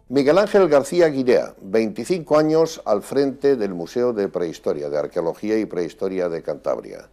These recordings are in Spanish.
Miguel Ángel García Guirea, 25 años al frente del Museo de Prehistoria, de Arqueología y Prehistoria de Cantabria.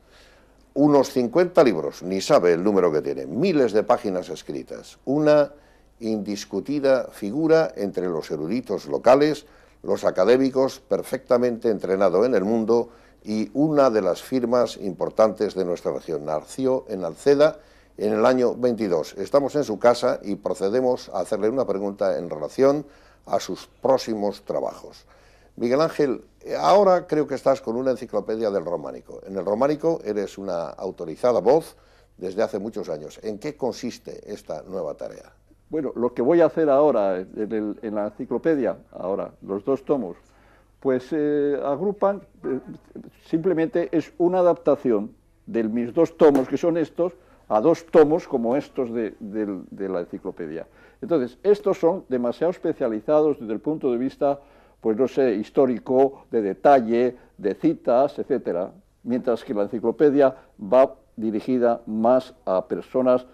Unos 50 libros, ni sabe el número que tiene, miles de páginas escritas. Una indiscutida figura entre los eruditos locales, los académicos, perfectamente entrenado en el mundo y una de las firmas importantes de nuestra región. Nació en Alceda en el año 22. Estamos en su casa y procedemos a hacerle una pregunta en relación a sus próximos trabajos. Miguel Ángel, ahora creo que estás con una enciclopedia del románico. En el románico eres una autorizada voz desde hace muchos años. ¿En qué consiste esta nueva tarea? Bueno, lo que voy a hacer ahora en la enciclopedia, ahora, los dos tomos, pues agrupan, simplemente es una adaptación de mis dos tomos, que son estos, a dos tomos como estos de la enciclopedia. Entonces, estos son demasiado especializados desde el punto de vista, pues no sé, histórico, de detalle, de citas, etcétera, mientras que la enciclopedia va dirigida más a personas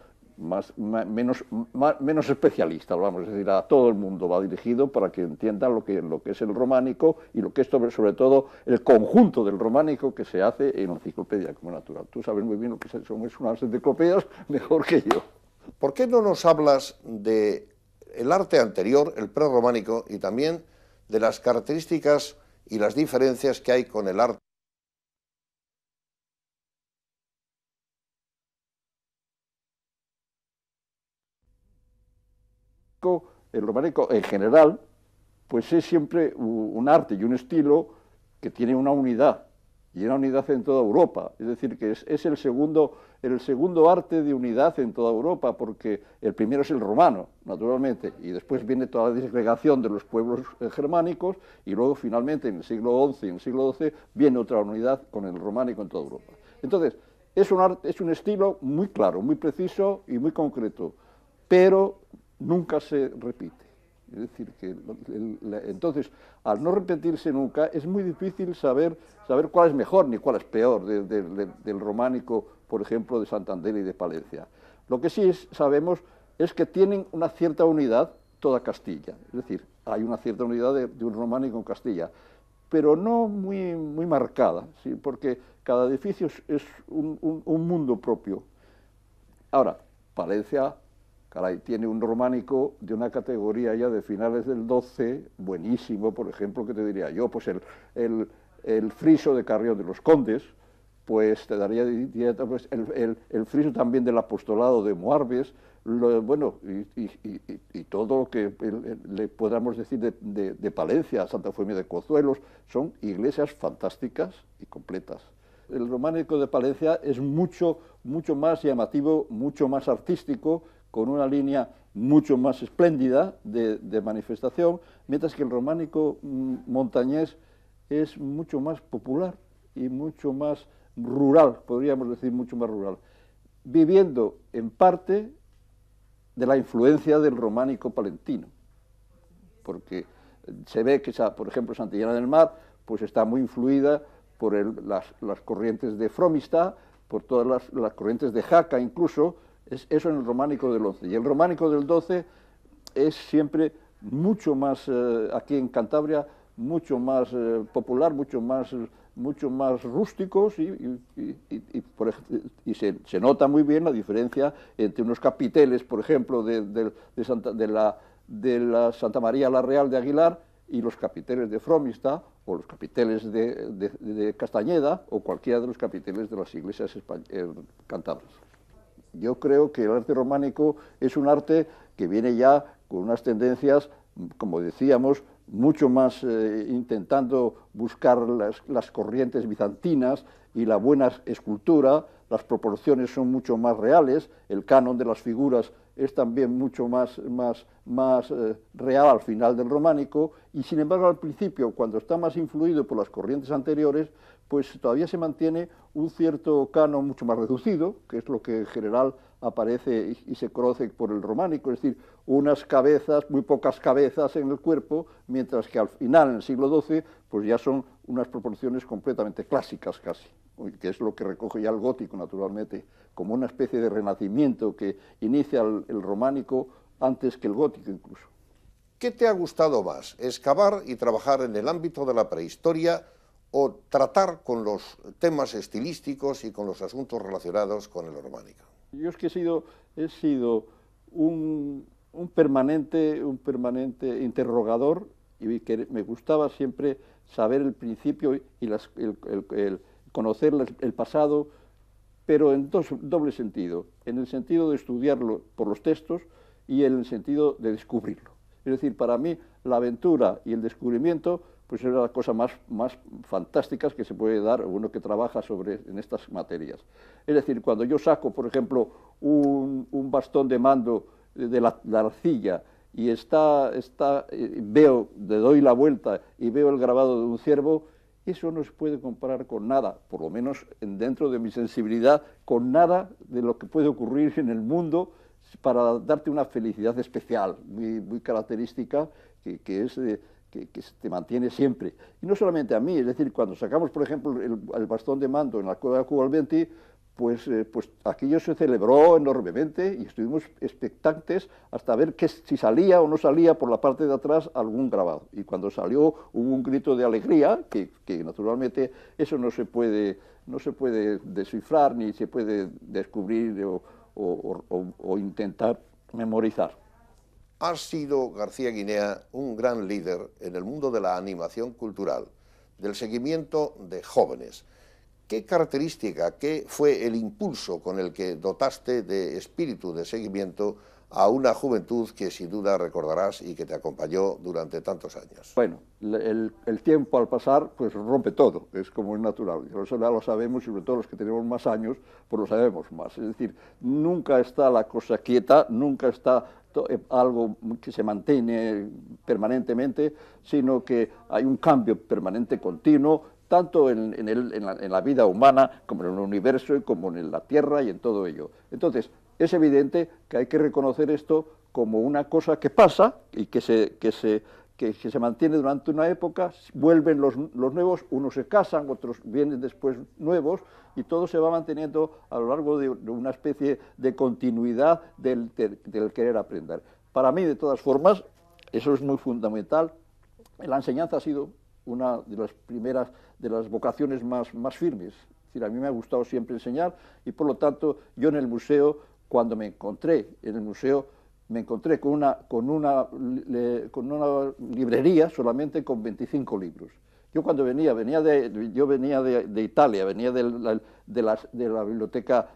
menos especialistas, vamos a decir, a todo el mundo va dirigido para que entiendan lo que es el románico y lo que es sobre todo el conjunto del románico que se hace en la enciclopedia como natural. Tú sabes muy bien lo que son unas enciclopedias mejor que yo. ¿Por qué no nos hablas de el arte anterior, el prerrománico, y también de las características y las diferencias que hay con el arte? El románico en general, pues es siempre un arte y un estilo que tiene una unidad, y una unidad en toda Europa. Es decir, que es el segundo arte de unidad en toda Europa, porque el primero es el romano, naturalmente, y después viene toda la disgregación de los pueblos germánicos, y luego finalmente en el siglo XI y en el siglo XII viene otra unidad con el románico en toda Europa. Entonces, es un estilo muy claro, muy preciso y muy concreto, pero nunca se repite. Es decir, que entonces, al no repetirse nunca, es muy difícil saber cuál es mejor ni cuál es peor del románico, por ejemplo, de Santander y de Palencia. Lo que sí sabemos es que tienen una cierta unidad toda Castilla. Es decir, hay una cierta unidad de un románico en Castilla, pero no muy marcada, ¿sí? Porque cada edificio es un mundo propio. Ahora, Palencia, caray, tiene un románico de una categoría ya de finales del 12, buenísimo, por ejemplo, que te diría yo, pues el friso de Carrión de los Condes, pues te daría pues, el friso también del apostolado de Moarbes, bueno, y todo lo que le podamos decir de Palencia, Santa Eufemia de Cozuelos, son iglesias fantásticas y completas. El románico de Palencia es mucho más llamativo, mucho más artístico, con una línea mucho más espléndida de manifestación, mientras que el románico montañés es mucho más popular y mucho más rural, podríamos decir mucho más rural, viviendo en parte de la influencia del románico palentino, porque se ve que, por ejemplo, Santillana del Mar pues está muy influida por las corrientes de Fromista, por todas las corrientes de Jaca incluso. Eso en el románico del 11. Y el románico del 12 es siempre mucho más, aquí en Cantabria, mucho más popular, mucho más rústicos y se nota muy bien la diferencia entre unos capiteles, por ejemplo, de la Santa María la Real de Aguilar y los capiteles de Fromista o los capiteles de Castañeda o cualquiera de los capiteles de las iglesias cántabras. Yo creo que el arte románico es un arte que viene ya con unas tendencias, como decíamos, mucho más intentando buscar las corrientes bizantinas y la buena escultura. Las proporciones son mucho más reales, el canon de las figuras es también mucho más real al final del románico, y sin embargo al principio, cuando está más influido por las corrientes anteriores, pues todavía se mantiene un cierto canon mucho más reducido, que es lo que en general aparece y se conoce por el románico, es decir, unas cabezas, muy pocas cabezas en el cuerpo, mientras que al final, en el siglo XII, pues ya son unas proporciones completamente clásicas casi, que es lo que recoge ya el gótico, naturalmente, como una especie de renacimiento que inicia el románico antes que el gótico incluso. ¿Qué te ha gustado más, excavar y trabajar en el ámbito de la prehistoria o tratar con los temas estilísticos y con los asuntos relacionados con el románico? Yo es que he sido un permanente interrogador, y que me gustaba siempre saber el principio y conocer el pasado, pero en doble sentido, en el sentido de estudiarlo por los textos y en el sentido de descubrirlo. Es decir, para mí la aventura y el descubrimiento pues es la cosa más fantásticas que se puede dar a uno que trabaja en estas materias. Es decir, cuando yo saco, por ejemplo, un bastón de mando de la arcilla y le doy la vuelta y veo el grabado de un ciervo, eso no se puede comparar con nada, por lo menos dentro de mi sensibilidad, con nada de lo que puede ocurrir en el mundo para darte una felicidad especial, muy característica, que te mantiene siempre. Y no solamente a mí, es decir, cuando sacamos, por ejemplo, el bastón de mando en la cueva de Cubalventi, pues aquello se celebró enormemente y estuvimos expectantes hasta ver si salía o no salía por la parte de atrás algún grabado. Y cuando salió hubo un grito de alegría, que naturalmente eso no se puede descifrar ni se puede descubrir o intentar memorizar. Ha sido García Guinea un gran líder en el mundo de la animación cultural, del seguimiento de jóvenes. ¿Qué característica, qué fue el impulso con el que dotaste de espíritu de seguimiento a una juventud que sin duda recordarás y que te acompañó durante tantos años? Bueno, el tiempo al pasar pues rompe todo, es como es natural. Eso ya lo sabemos y sobre todo los que tenemos más años pues lo sabemos más. Es decir, nunca está la cosa quieta, nunca está algo que se mantiene permanentemente, sino que hay un cambio permanente continuo, tanto en la vida humana como en el universo y como en la Tierra y en todo ello. Entonces, es evidente que hay que reconocer esto como una cosa que pasa y que se mantiene durante una época, vuelven los nuevos, unos se casan, otros vienen después nuevos, y todo se va manteniendo a lo largo de una especie de continuidad del querer aprender. Para mí, de todas formas, eso es muy fundamental. La enseñanza ha sido una de las primeras, de las vocaciones más firmes. Es decir, a mí me ha gustado siempre enseñar y por lo tanto yo en el museo, cuando me encontré en el museo, me encontré con una librería solamente con 25 libros. Yo cuando venía de Italia, venía de la biblioteca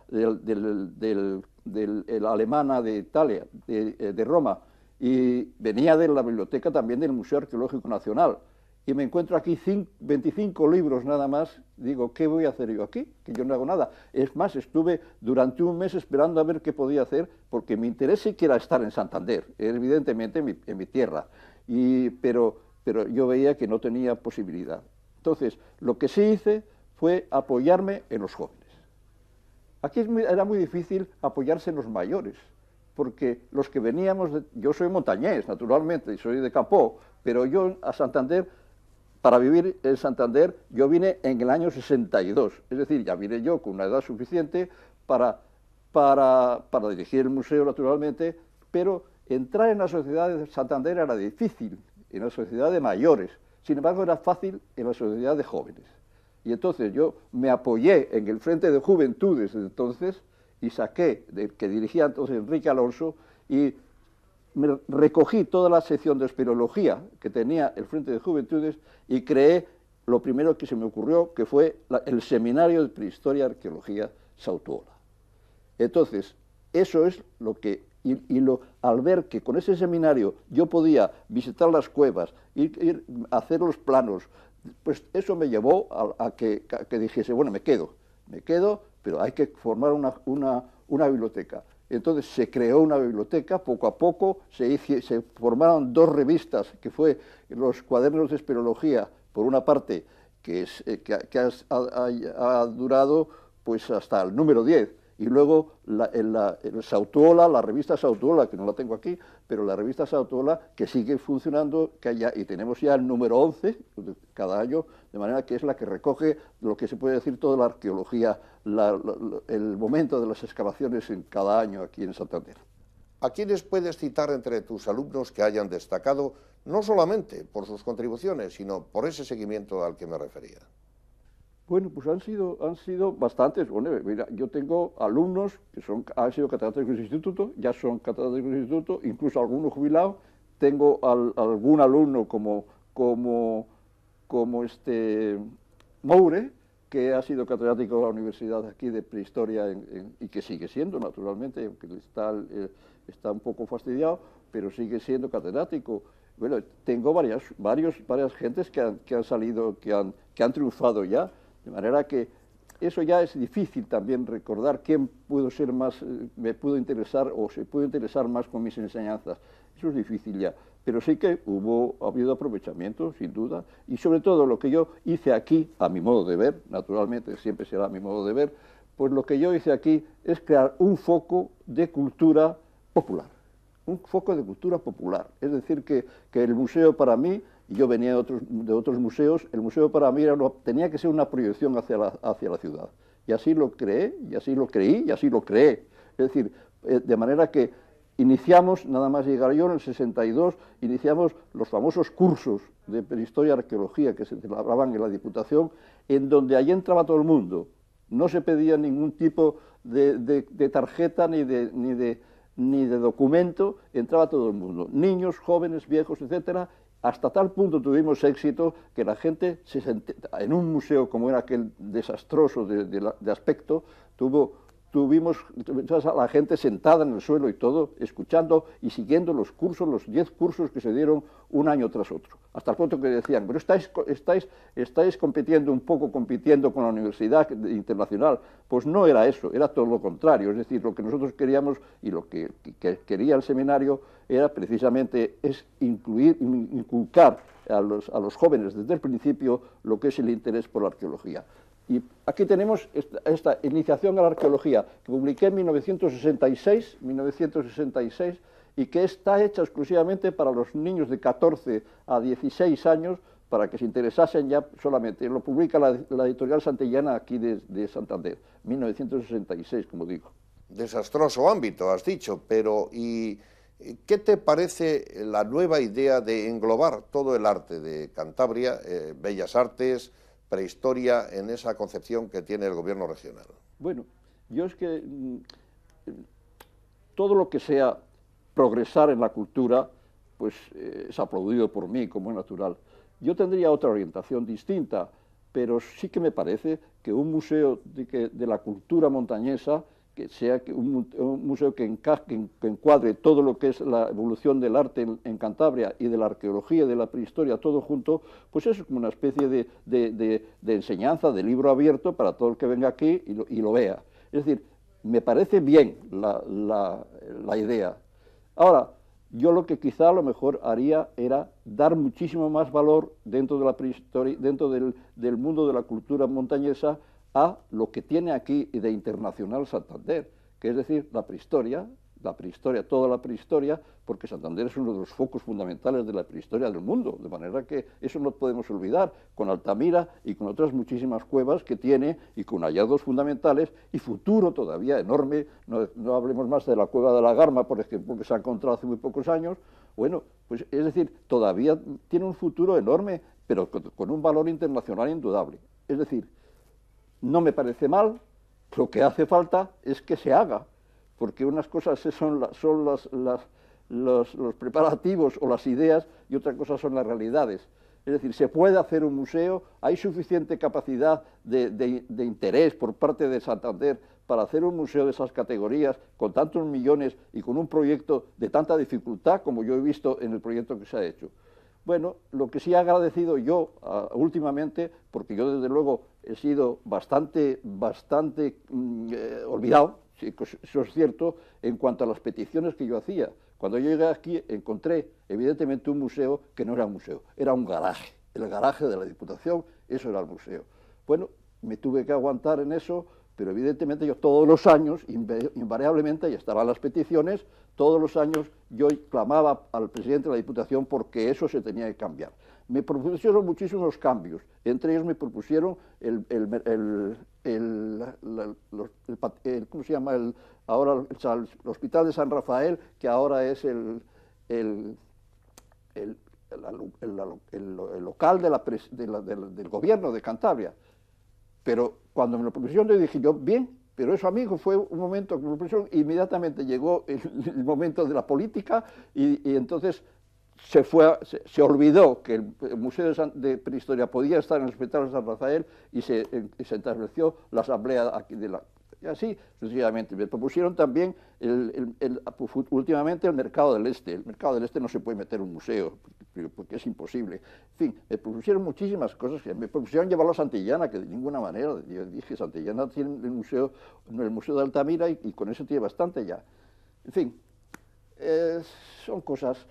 alemana de Italia, de Roma, y venía de la biblioteca también del Museo Arqueológico Nacional. Y me encuentro aquí 25 libros nada más, digo, ¿qué voy a hacer yo aquí? Que yo no hago nada. Es más, estuve durante un mes esperando a ver qué podía hacer, porque mi interés sí que era estar en Santander, evidentemente en mi tierra, pero yo veía que no tenía posibilidad. Entonces, lo que sí hice fue apoyarme en los jóvenes. Aquí era muy difícil apoyarse en los mayores, porque los que veníamos, yo soy montañés, naturalmente, y soy de Capó, pero yo a Santander, para vivir en Santander, yo vine en el año 62, es decir, ya vine yo con una edad suficiente para dirigir el museo, naturalmente, pero entrar en la sociedad de Santander era difícil, en la sociedad de mayores, sin embargo era fácil en la sociedad de jóvenes. Y entonces yo me apoyé en el Frente de Juventudes de entonces y saqué, que dirigía entonces Enrique Alonso, y me recogí toda la sección de espeleología que tenía el Frente de Juventudes y creé lo primero que se me ocurrió, que fue el Seminario de Prehistoria y Arqueología Sautuola. Entonces, eso es lo que, al ver que con ese seminario yo podía visitar las cuevas, ir a hacer los planos, pues eso me llevó a que dijese, bueno, me quedo, pero hay que formar una biblioteca. Entonces se creó una biblioteca, poco a poco se formaron dos revistas, que fue los cuadernos de espeleología, por una parte, que ha durado pues hasta el número 10, y luego el Sautuola, la revista Sautuola, que no la tengo aquí, pero la revista Sautuola, que sigue funcionando, y tenemos ya el número 11 cada año, de manera que es la que recoge lo que se puede decir toda la arqueología, el momento de las excavaciones en cada año aquí en Santander. ¿A quiénes puedes citar entre tus alumnos que hayan destacado, no solamente por sus contribuciones, sino por ese seguimiento al que me refería? Bueno, pues han sido bastantes. Bueno, mira, yo tengo alumnos que han sido catedráticos del instituto, ya son catedráticos del instituto, incluso algunos jubilados. Tengo algún alumno como Moure, que ha sido catedrático de la universidad aquí de prehistoria y que sigue siendo, naturalmente, aunque está un poco fastidiado, pero sigue siendo catedrático. Bueno, tengo varias gentes que han salido, que han triunfado ya, de manera que eso ya es difícil también recordar quién pudo ser más, me pudo interesar o se pudo interesar más con mis enseñanzas. Eso es difícil ya, pero sí que ha habido aprovechamiento, sin duda, y sobre todo lo que yo hice aquí, a mi modo de ver, naturalmente siempre será a mi modo de ver, pues lo que yo hice aquí es crear un foco de cultura popular. Un foco de cultura popular. Es decir, que el museo para mí, y yo venía de otros museos, el museo para mí tenía que ser una proyección hacia la ciudad. Y así lo creé, y así lo creí, y así lo creé. Es decir, de manera que iniciamos, nada más llegar yo en el 62, iniciamos los famosos cursos de prehistoria y arqueología que se celebraban en la Diputación, en donde allí entraba todo el mundo. No se pedía ningún tipo de tarjeta ni de documento, entraba todo el mundo, niños, jóvenes, viejos, etcétera. Hasta tal punto tuvimos éxito que la gente se sentía, en un museo como era aquel desastroso de aspecto, tuvimos a la gente sentada en el suelo y todo, escuchando y siguiendo los cursos, los 10 cursos que se dieron un año tras otro. Hasta el punto que decían, pero estáis compitiendo con la Universidad Internacional. Pues no era eso, era todo lo contrario. Es decir, lo que nosotros queríamos y lo que quería el seminario era precisamente inculcar a los jóvenes desde el principio lo que es el interés por la arqueología. Y aquí tenemos esta iniciación a la arqueología que publiqué en 1966, y que está hecha exclusivamente para los niños de 14 a 16 años, para que se interesasen ya solamente. Lo publica la editorial Santillana aquí de Santander, 1966, como digo. Desastroso ámbito, has dicho, pero ¿y qué te parece la nueva idea de englobar todo el arte de Cantabria, bellas artes, prehistoria, en esa concepción que tiene el gobierno regional? Bueno, yo es que todo lo que sea progresar en la cultura, pues es aplaudido por mí, como es natural. Yo tendría otra orientación distinta, pero sí que me parece que un museo de la cultura montañesa, que sea un museo que encuadre todo lo que es la evolución del arte en Cantabria y de la arqueología y de la prehistoria, todo junto, pues es como una especie de enseñanza, de libro abierto para todo el que venga aquí y lo vea. Es decir, me parece bien la idea. Ahora, yo lo que quizá a lo mejor haría era dar muchísimo más valor dentro de la prehistoria, dentro del mundo de la cultura montañesa, a lo que tiene aquí de internacional Santander, que es decir, la prehistoria, toda la prehistoria, porque Santander es uno de los focos fundamentales de la prehistoria del mundo, de manera que eso no podemos olvidar, con Altamira y con otras muchísimas cuevas que tiene, y con hallazgos fundamentales, y futuro todavía enorme. No hablemos más de la cueva de la Garma, por ejemplo, que se ha encontrado hace muy pocos años. Bueno, pues es decir, todavía tiene un futuro enorme, pero con un valor internacional indudable. Es decir, no me parece mal, lo que hace falta es que se haga, porque unas cosas son los preparativos o las ideas y otra cosa son las realidades. Es decir, se puede hacer un museo, hay suficiente capacidad de interés por parte de Santander para hacer un museo de esas categorías, con tantos millones y con un proyecto de tanta dificultad como yo he visto en el proyecto que se ha hecho. Bueno, lo que sí he agradecido yo últimamente, porque yo desde luego he sido bastante olvidado, sí, eso es cierto, en cuanto a las peticiones que yo hacía. Cuando yo llegué aquí encontré evidentemente un museo que no era un museo, era un garaje. El garaje de la Diputación, eso era el museo. Bueno, me tuve que aguantar en eso, pero evidentemente yo todos los años, invariablemente, y estaban las peticiones, todos los años yo clamaba al presidente de la Diputación porque eso se tenía que cambiar. me propusieron muchísimos cambios. Entre ellos me propusieron ¿cómo se llama? Ahora el Hospital de San Rafael, que ahora es el local del gobierno de Cantabria. Pero cuando me lo propusieron, le dije yo, bien, pero eso, amigo, fue un momento que me lo propusieron, inmediatamente llegó el momento de la política y entonces se olvidó que el Museo de Prehistoria podía estar en el Hospital de San Rafael y se estableció la asamblea aquí y así sucesivamente. Me propusieron también últimamente el Mercado del Este. El Mercado del Este no se puede meter un museo porque es imposible. En fin, me propusieron muchísimas cosas. Me propusieron llevarlo a Santillana, que de ninguna manera. Yo dije, Santillana tiene el museo de Altamira y con eso tiene bastante ya. En fin, son cosas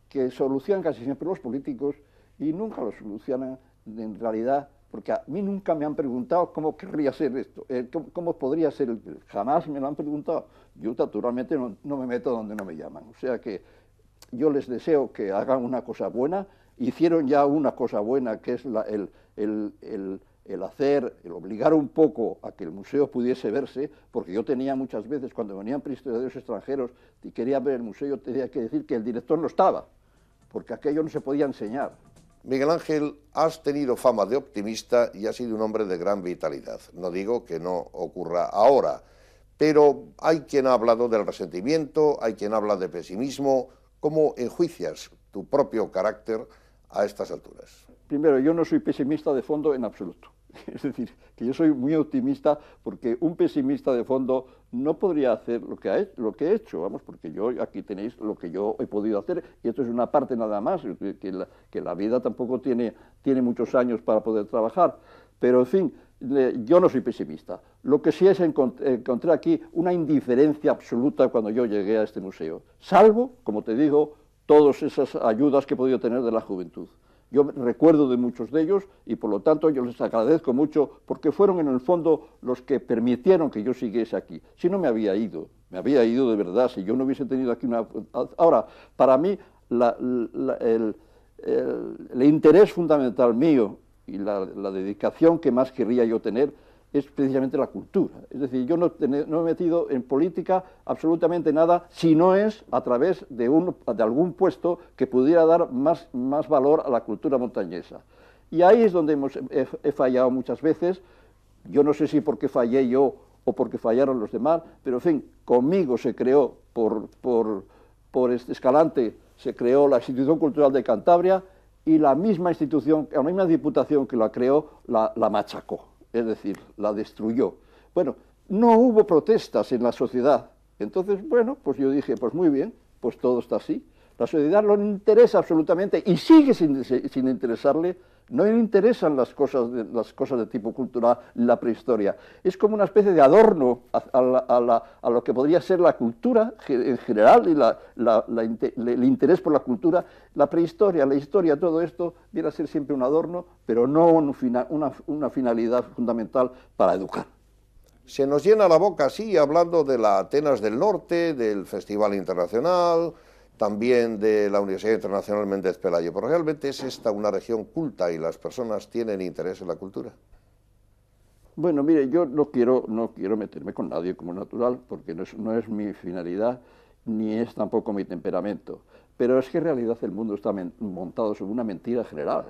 que solucionan casi siempre los políticos y nunca lo solucionan en realidad, porque a mí nunca me han preguntado cómo querría ser esto, cómo podría ser, jamás me lo han preguntado. Yo naturalmente no me meto donde no me llaman, o sea que yo les deseo que hagan una cosa buena. Hicieron ya una cosa buena, que es el obligar un poco a que el museo pudiese verse, porque yo tenía muchas veces, cuando venían prehistoriadores extranjeros y quería ver el museo, yo tenía que decir que el director no estaba, porque aquello no se podía enseñar. Miguel Ángel, has tenido fama de optimista y has sido un hombre de gran vitalidad. No digo que no ocurra ahora, pero hay quien ha hablado del resentimiento, hay quien habla de pesimismo. ¿Cómo enjuicias tu propio carácter a estas alturas? Primero, yo no soy pesimista de fondo en absoluto. Es decir, que yo soy muy optimista, porque un pesimista de fondo no podría hacer lo que he hecho, vamos, porque aquí tenéis lo que yo he podido hacer, y esto es una parte nada más, que la vida tampoco tiene muchos años para poder trabajar, pero en fin, yo no soy pesimista. Lo que sí es encontré aquí una indiferencia absoluta cuando yo llegué a este museo, salvo, como te digo, todas esas ayudas que he podido tener de la juventud. Yo recuerdo de muchos de ellos y por lo tanto yo les agradezco mucho, porque fueron en el fondo los que permitieron que yo siguiese aquí. Si no me había ido de verdad, si yo no hubiese tenido aquí una... Ahora, para mí el interés fundamental mío y la dedicación que más querría yo tener es precisamente la cultura. Es decir, yo no me he metido en política absolutamente nada si no es a través de algún puesto que pudiera dar más valor a la cultura montañesa. Y ahí es donde he fallado muchas veces. Yo no sé si porque fallé yo o porque fallaron los demás, pero en fin, conmigo se creó, por Escalante, se creó la Institución Cultural de Cantabria, y la misma institución, la misma diputación que la creó, la machacó. Es decir, la destruyó. Bueno, no hubo protestas en la sociedad. Entonces, bueno, pues yo dije, pues muy bien, pues todo está así. La sociedad no le interesa absolutamente, y sigue sin interesarle, no le interesan las cosas de tipo cultural, la prehistoria. Es como una especie de adorno a lo que podría ser la cultura en general, y el interés por la cultura. La prehistoria, la historia, todo esto viene a ser siempre un adorno, pero no una finalidad fundamental para educar. Se nos llena la boca así, hablando de la Atenas del Norte, del Festival Internacional, también de la Universidad Internacional Méndez Pelayo, pero realmente es esta una región culta y las personas tienen interés en la cultura. Bueno, mire, yo no quiero meterme con nadie como natural, porque no es mi finalidad, ni es tampoco mi temperamento, pero es que en realidad el mundo está montado sobre una mentira general,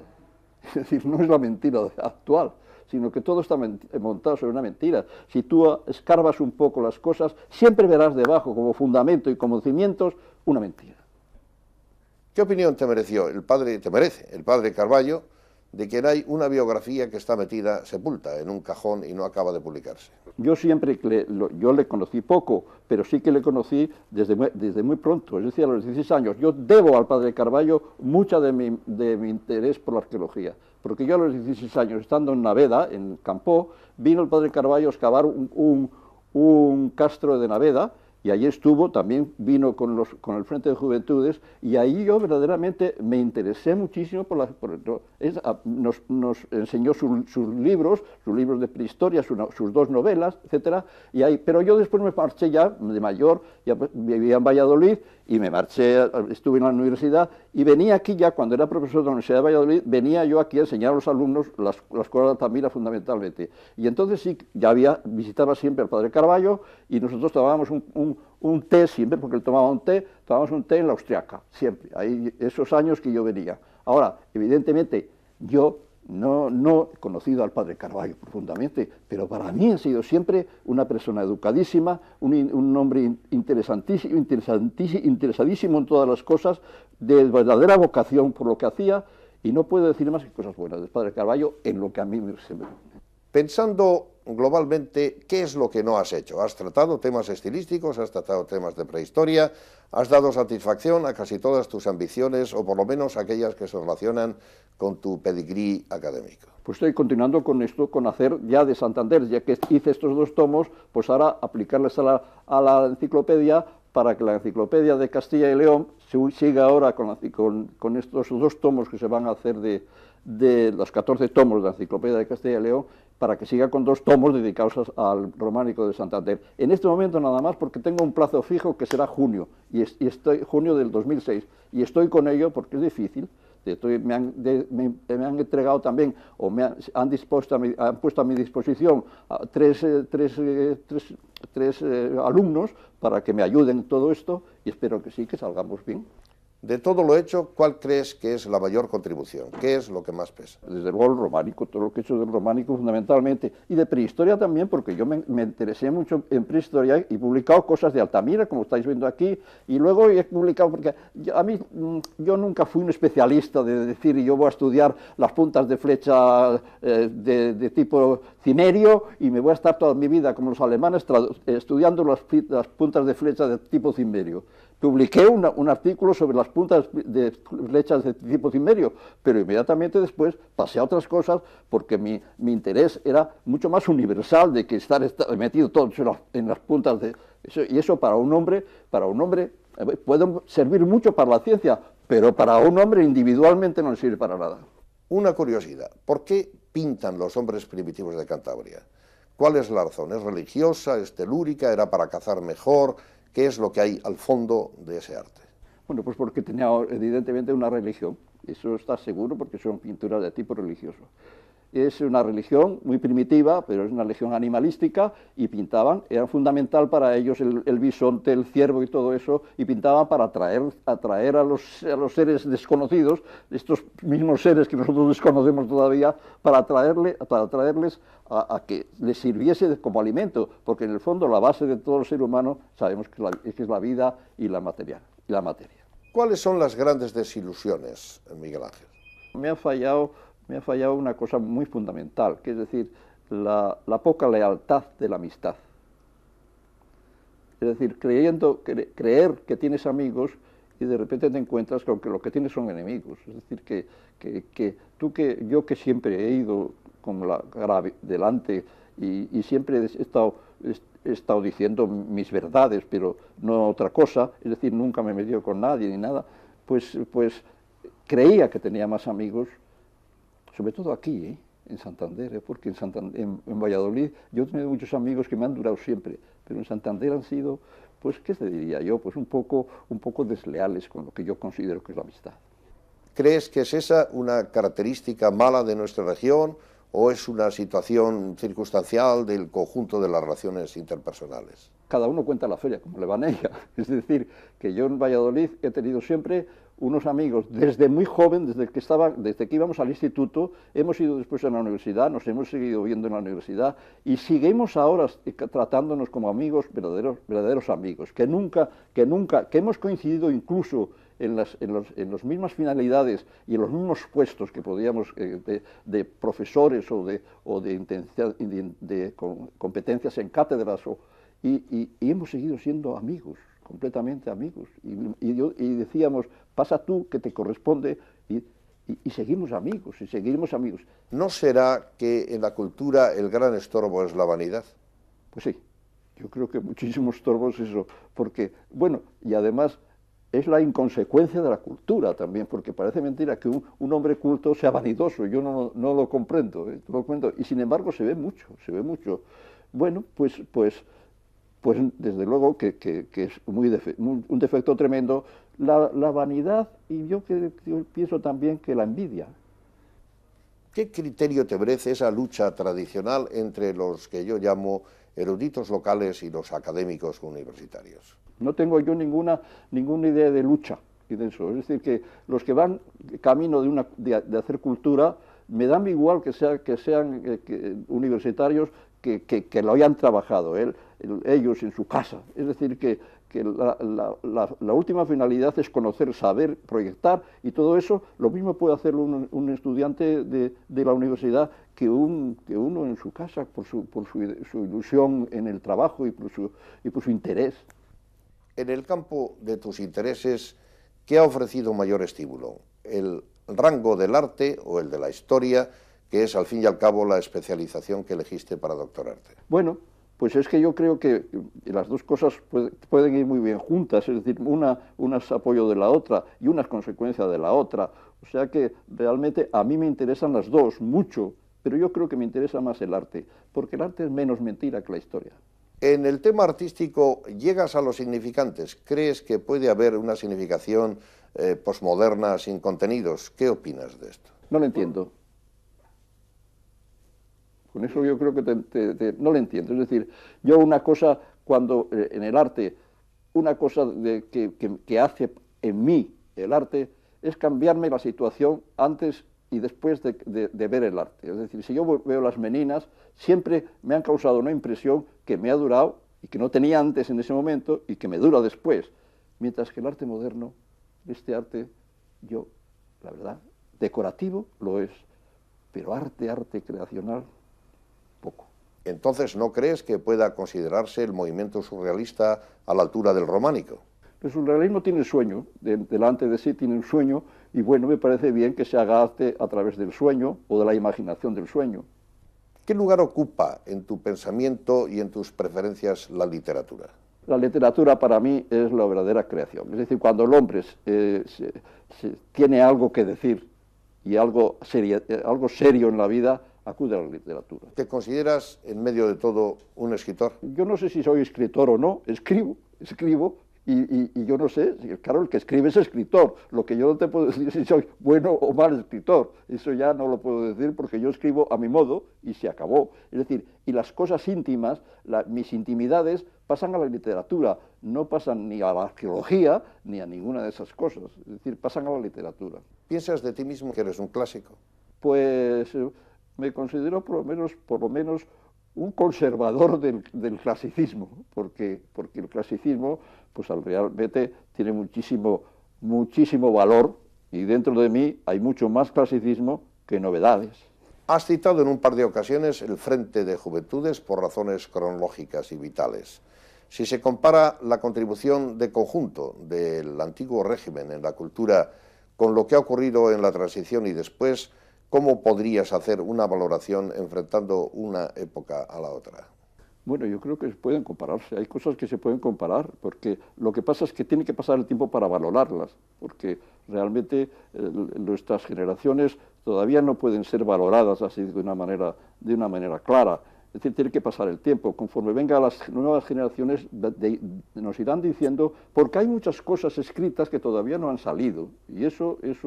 es decir, no es la mentira actual, sino que todo está montado sobre una mentira. Si tú escarbas un poco las cosas, siempre verás debajo, como fundamento y como cimientos, una mentira. ¿Qué opinión te merece el padre Carballo, de que hay una biografía que está metida, sepulta en un cajón y no acaba de publicarse? Yo le conocí poco, pero sí que le conocí desde muy pronto, es decir, a los 16 años. Yo debo al padre Carballo mucha de mi interés por la arqueología, porque yo a los 16 años, estando en Naveda, en Campó, vino el padre Carballo a excavar un castro de Naveda, y allí estuvo, también vino con el Frente de Juventudes, y ahí yo verdaderamente me interesé muchísimo nos enseñó sus libros de prehistoria, sus dos novelas, etcétera, pero yo después me marché ya de mayor, ya vivía en Valladolid, y me marché, estuve en la universidad, y venía aquí ya, cuando era profesor de la Universidad de Valladolid, venía yo aquí a enseñar a los alumnos la escuela de Altamira fundamentalmente. Y entonces sí, visitaba siempre al padre Carballo, y nosotros tomábamos un té siempre, porque él tomaba tomábamos un té en la Austriaca, siempre, ahí, esos años que yo venía. Ahora, evidentemente, yo no he conocido al padre Carballo profundamente, pero para mí ha sido siempre una persona educadísima, un hombre interesadísimo en todas las cosas, de verdadera vocación por lo que hacía, y no puedo decir más que cosas buenas del padre Carballo en lo que a mí se me... Pensando globalmente, ¿qué es lo que no has hecho? Has tratado temas estilísticos, has tratado temas de prehistoria, has dado satisfacción a casi todas tus ambiciones, o por lo menos aquellas que se relacionan con tu pedigrí académico. Pues estoy continuando con esto, con hacer ya de Santander, ya que hice estos dos tomos, pues ahora aplicarles a la enciclopedia, para que la enciclopedia de Castilla y León siga ahora con estos dos tomos que se van a hacer de los 14 tomos de la enciclopedia de Castilla y León, para que siga con 2 tomos dedicados al románico de Santander. En este momento nada más, porque tengo un plazo fijo que será junio, junio del 2006, y estoy con ello porque es difícil. Me han entregado también, o han puesto a mi disposición tres alumnos para que me ayuden en todo esto, y espero que sí, que salgamos bien. De todo lo hecho, ¿cuál crees que es la mayor contribución? ¿Qué es lo que más pesa? Desde luego el románico, todo lo que he hecho del románico fundamentalmente, y de prehistoria también, porque yo me interesé mucho en prehistoria y he publicado cosas de Altamira, como estáis viendo aquí, y luego he publicado, porque yo nunca fui un especialista de decir, yo voy a estudiar las puntas de flecha de tipo cimerio, y me voy a estar toda mi vida, como los alemanes, estudiando las puntas de flecha de tipo cimerio. Publiqué un artículo sobre las puntas de flechas de tipo cimerio, pero inmediatamente después pasé a otras cosas, porque mi interés era mucho más universal de que estar metido todo en las puntas de eso, y eso para un hombre puede servir mucho para la ciencia, pero para un hombre individualmente no le sirve para nada. Una curiosidad, ¿por qué pintan los hombres primitivos de Cantabria? ¿Cuál es la razón? ¿Es religiosa? ¿Es telúrica? ¿Era para cazar mejor? ¿Qué es lo que hay al fondo de ese arte? Bueno, pues porque tenía evidentemente una religión, eso está seguro, porque son pinturas de tipo religioso. Es una religión muy primitiva, pero es una religión animalística, y pintaban, era fundamental para ellos el bisonte, el ciervo y todo eso, y pintaban para atraer a los seres desconocidos, estos mismos seres que nosotros desconocemos todavía, para atraerles a que les sirviese como alimento, porque en el fondo la base de todo el ser humano sabemos que es la vida y la materia. ¿Cuáles son las grandes desilusiones, Miguel Ángel? Me ha fallado una cosa muy fundamental, que es decir, la poca lealtad de la amistad. Es decir, creer que tienes amigos y de repente te encuentras con que lo que tienes son enemigos. Es decir, yo que siempre he ido con la cara delante y siempre he estado diciendo mis verdades, pero no otra cosa, es decir, nunca me he metido con nadie ni nada, pues creía que tenía más amigos, sobre todo aquí, en Santander, porque en Valladolid yo he tenido muchos amigos que me han durado siempre, pero en Santander han sido, pues, ¿qué te diría yo? Pues un poco desleales con lo que yo considero que es la amistad. ¿Crees que es esa una característica mala de nuestra región o es una situación circunstancial del conjunto de las relaciones interpersonales? Cada uno cuenta la feria como le van a ella. Es decir, que yo en Valladolid he tenido siempre unos amigos desde muy joven, desde que íbamos al instituto, hemos ido después a la universidad, nos hemos seguido viendo en la universidad y seguimos ahora tratándonos como amigos, verdaderos amigos, que hemos coincidido incluso en las mismas finalidades y en los mismos puestos que podíamos, de profesores o de competencias en cátedras, y hemos seguido siendo amigos, completamente amigos, y decíamos, pasa tú que te corresponde, y seguimos amigos, y seguimos amigos. ¿No será que en la cultura el gran estorbo es la vanidad? Pues sí, Yo creo que muchísimos estorbos eso, porque, bueno, y además es la inconsecuencia de la cultura también, porque parece mentira que un hombre culto sea vanidoso, yo no lo comprendo, ¿eh? No lo comprendo, y sin embargo se ve mucho, se ve mucho. Bueno, pues desde luego que es un defecto tremendo la vanidad, y yo pienso también que la envidia. ¿Qué criterio te merece esa lucha tradicional entre los que yo llamo eruditos locales y los académicos universitarios? No tengo yo ninguna idea de lucha y de eso. Es decir, que los que van camino de hacer cultura, me dan igual que sean universitarios que lo hayan trabajado ellos en su casa. Es decir, que la última finalidad es conocer, saber, proyectar, y todo eso lo mismo puede hacer un estudiante de la universidad que uno en su casa, por su ilusión en el trabajo y por su interés. En el campo de tus intereses, ¿qué ha ofrecido mayor estímulo? ¿El rango del arte o el de la historia, que es al fin y al cabo la especialización que elegiste para doctorarte? Bueno, pues es que yo creo que las dos cosas pueden ir muy bien juntas, es decir, una es apoyo de la otra y una es consecuencia de la otra. O sea que realmente a mí me interesan las dos mucho, pero yo creo que me interesa más el arte, porque el arte es menos mentira que la historia. En el tema artístico, ¿llegas a los significantes? ¿Crees que puede haber una significación posmoderna sin contenidos? ¿Qué opinas de esto? No lo entiendo. Con eso yo creo que no lo entiendo. Es decir, yo una cosa, cuando en el arte, una cosa que hace en mí el arte es cambiarme la situación antes y después de ver el arte. Es decir, si yo veo las Meninas, siempre me han causado una impresión que me ha durado y que no tenía antes en ese momento y que me dura después. Mientras que el arte moderno, este arte, yo, la verdad, decorativo lo es, pero arte creacional, poco. Entonces, ¿no crees que pueda considerarse el movimiento surrealista a la altura del románico? El surrealismo tiene sueño, delante de sí tiene un sueño, y bueno, me parece bien que se haga arte a través del sueño o de la imaginación del sueño. ¿Qué lugar ocupa en tu pensamiento y en tus preferencias la literatura? La literatura para mí es la verdadera creación. Es decir, cuando el hombre tiene algo que decir y algo serio en la vida, acude a la literatura. ¿Te consideras, en medio de todo, un escritor? Yo no sé si soy escritor o no, escribo, y yo no sé, claro, el que escribe es escritor. Lo que yo no te puedo decir es si soy bueno o mal escritor. Eso ya no lo puedo decir porque yo escribo a mi modo y se acabó. Es decir, y las cosas íntimas, mis intimidades, pasan a la literatura, no pasan ni a la arqueología ni a ninguna de esas cosas. Es decir, pasan a la literatura. ¿Piensas de ti mismo que eres un clásico? Pues me considero por lo menos un conservador del clasicismo, porque el clasicismo pues realmente tiene muchísimo valor, y dentro de mí hay mucho más clasicismo que novedades. Has citado en un par de ocasiones el Frente de Juventudes por razones cronológicas y vitales. Si se compara la contribución de conjunto del antiguo régimen en la cultura con lo que ha ocurrido en la transición y después, ¿cómo podrías hacer una valoración enfrentando una época a la otra? Bueno, yo creo que pueden compararse, hay cosas que se pueden comparar, porque lo que pasa es que tiene que pasar el tiempo para valorarlas, porque realmente nuestras generaciones todavía no pueden ser valoradas así de una manera clara. Es decir, tiene que pasar el tiempo. Conforme vengan las nuevas generaciones nos irán diciendo, porque hay muchas cosas escritas que todavía no han salido, y eso es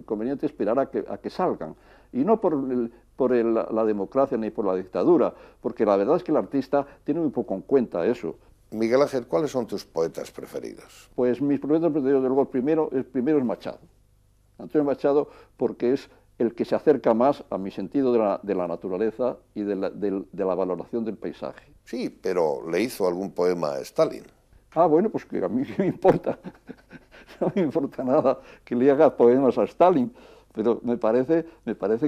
conveniente esperar a que salgan. Y no por la democracia ni por la dictadura, porque la verdad es que el artista tiene muy poco en cuenta eso. Miguel Ángel, ¿cuáles son tus poetas preferidos? Pues mis poetas preferidos, luego, el primero es Machado. Antonio Machado, porque es el que se acerca más a mi sentido de la naturaleza y de la valoración del paisaje. Sí, pero ¿le hizo algún poema a Stalin? Ah, bueno, pues que a mí qué me importa. No me importa nada que le haga poemas a Stalin, pero me parece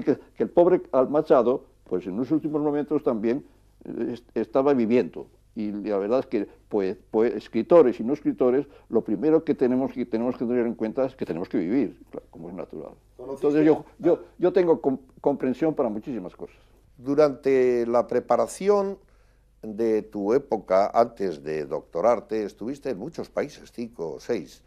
que el pobre Machado, pues en los últimos momentos también estaba viviendo. Y la verdad es que escritores y no escritores, lo primero que tenemos que tener en cuenta es que tenemos que vivir, claro, como es natural. Entonces yo tengo comprensión para muchísimas cosas. Durante la preparación de tu época, antes de doctorarte, estuviste en muchos países, 5 o 6.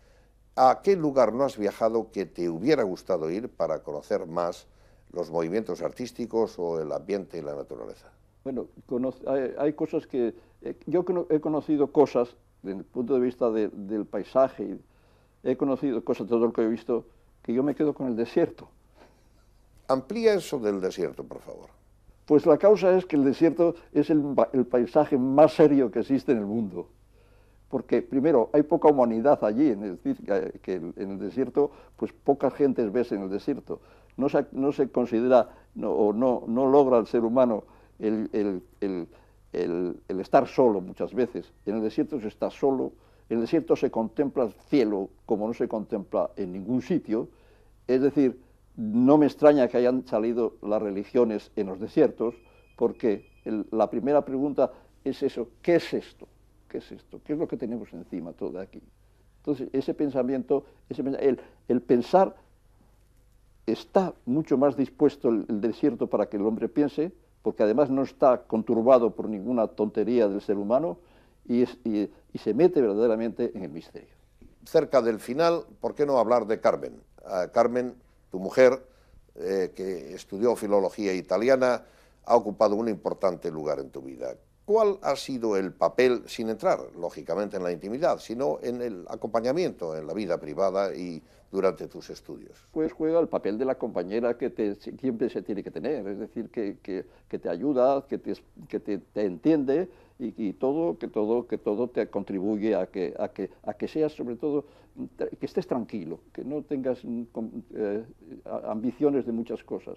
¿A qué lugar no has viajado que te hubiera gustado ir para conocer más los movimientos artísticos o el ambiente y la naturaleza? Bueno, hay cosas que... yo he conocido cosas, desde el punto de vista del paisaje, he conocido cosas, todo lo que he visto, que yo me quedo con el desierto. Amplía eso del desierto, por favor. Pues la causa es que el desierto es el paisaje más serio que existe en el mundo. Porque, primero, hay poca humanidad allí, es decir, que en el desierto, pues pocas gentes ves en el desierto. No se considera, no logra el ser humano el estar solo muchas veces. En el desierto se está solo, en el desierto se contempla el cielo como no se contempla en ningún sitio. Es decir, no me extraña que hayan salido las religiones en los desiertos, porque la primera pregunta es eso: ¿qué es esto? ¿Qué es esto? ¿Qué es lo que tenemos encima todo aquí? Entonces, ese pensamiento, el pensar, está mucho más dispuesto el desierto para que el hombre piense, porque además no está conturbado por ninguna tontería del ser humano y se mete verdaderamente en el misterio. Cerca del final, ¿por qué no hablar de Carmen? Carmen, tu mujer, que estudió filología italiana, ha ocupado un importante lugar en tu vida. ¿Cuál ha sido el papel, sin entrar, lógicamente, en la intimidad, sino en el acompañamiento en la vida privada y durante tus estudios? Pues juega el papel de la compañera que siempre se tiene que tener, es decir, que te ayuda, que te entiende y que todo te contribuye a que seas, sobre todo, que estés tranquilo, que no tengas ambiciones de muchas cosas.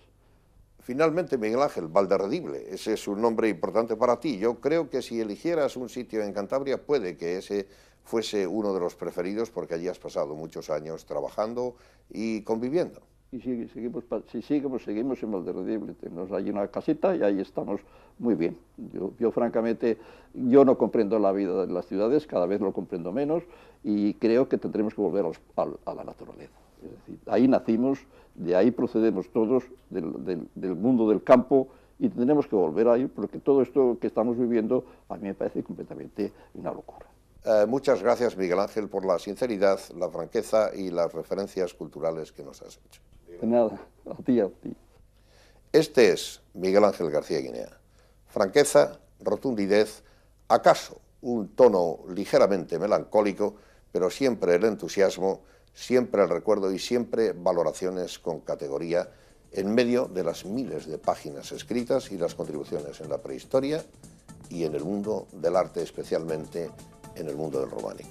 Finalmente, Miguel Ángel, Valderredible, ese es un nombre importante para ti. Yo creo que si eligieras un sitio en Cantabria, puede que ese fuese uno de los preferidos, porque allí has pasado muchos años trabajando y conviviendo. Y seguimos en Valderredible, tenemos ahí una casita y ahí estamos muy bien. Yo francamente, yo no comprendo la vida de las ciudades, cada vez lo comprendo menos, y creo que tendremos que volver a la naturaleza. Es decir, ahí nacimos, de ahí procedemos todos, del mundo del campo, y tendremos que volver ahí, porque todo esto que estamos viviendo a mí me parece completamente una locura. Muchas gracias, Miguel Ángel, por la sinceridad, la franqueza y las referencias culturales que nos has hecho. De nada, a ti. Este es Miguel Ángel García Guinea. Franqueza, rotundidez, acaso un tono ligeramente melancólico, pero siempre el entusiasmo, siempre el recuerdo y siempre valoraciones con categoría en medio de las miles de páginas escritas y las contribuciones en la prehistoria y en el mundo del arte, especialmente en el mundo del románico.